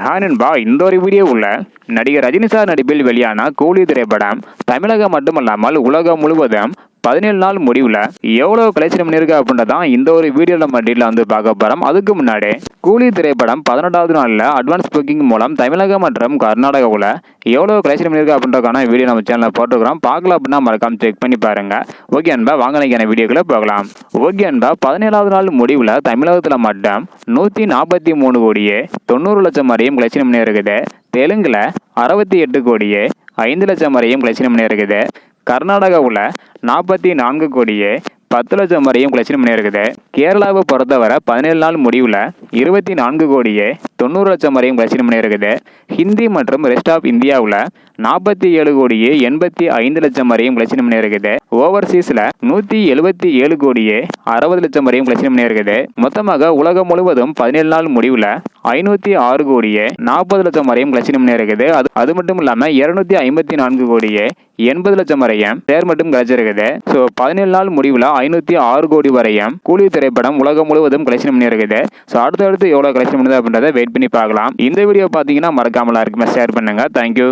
Hi நண்பா, இந்த ஒரு வீடியோ உள்ள நடிகர் ரஜினி சார் நடிப்பில் வெளியான கூலி திரைப்படம் தமிழகம் மட்டுமல்லாமல் உலகம் முழுவதும் 17 நாள் முடிவில் எவ்வளோ கலெக்ஷன் பண்ணியிருக்கு அப்படின்றதான் இந்த ஒரு வீடியோவில் நம்ம டீட்டெயில் பார்க்க போகிறோம். அதுக்கு முன்னாடி கூலி திரைப்படம் 18வது நாளில் அட்வான்ஸ் புக்கிங் மூலம் தமிழகம் மற்றும் கர்நாடகாவில் எவ்வளோ கலெக்ஷன் பண்ணியிருக்கு அப்படின்றக்கான வீடியோ நம்ம சேனலில் போட்டுக்கிறோம். பார்க்கலாம் அப்படின்னா மறக்காம செக் பண்ணி பாருங்க. ஓகே அன்பா, வாங்க நினைக்கிற வீடியோக்குள்ளே போகலாம். ஓகே அன்பா, 17வது நாள் முடிவில் தமிழகத்தில் மட்டும் 143 கோடியே 90 லட்சம் வரையும் கலெக்ஷன் பண்ணியிருக்குது. தெலுங்குல 68 கோடியே 5 லட்சம் வரையும் கலெக்ஷன் பண்ணியிருக்குது. கர்நாடகாவில் 44 கோடியே 10 லட்சம் வரையும் கலெக்ஷன் பண்ணியிருக்குது. கேரளாவை பொறுத்தவரை 17 நாள் முடிவில் 24 கோடியே 90 லட்சம் வரையும் கலெக்ஷன் பண்ணியிருக்குது. ஹிந்தி மற்றும் ரெஸ்ட் ஆஃப் இந்தியாவில் 47 கோடியே 85 லட்சம் வரையும் கலெக்ஷன் பண்ணியிருக்குது. ஓவர்சீஸில் 177 கோடியே 60 லட்சம் வரையும் கலெக்ஷன் பண்ணியிருக்குது. மொத்தமாக உலகம் முழுவதும் 17 நாள் முடிவில் 506 கோடியே 40 லட்சம் வரையும் கலெக்ஷன் பண்ணியிருக்குது. அது மட்டும் இல்லாமல் 254 கோடியே 80 லட்சம் வரையும் ஷேர் மட்டும் கிடைச்சிருக்குது. ஸோ 17 நாள் முடிவில் 506 கோடி வரையும் கூலி திரைப்படம் உலகம் முழுவதும் கலெக்ஷன் பண்ணியிருக்குது. ஸோ அடுத்தடுத்து எவ்வளோ கலெக்ஷன் பண்ணுது அப்படின்றத வெயிட் பண்ணி பார்க்கலாம். இந்த வீடியோ பார்த்தீங்கன்னா மறக்காமலாம் இருக்குமே ஷேர் பண்ணுங்க. தேங்க்யூ.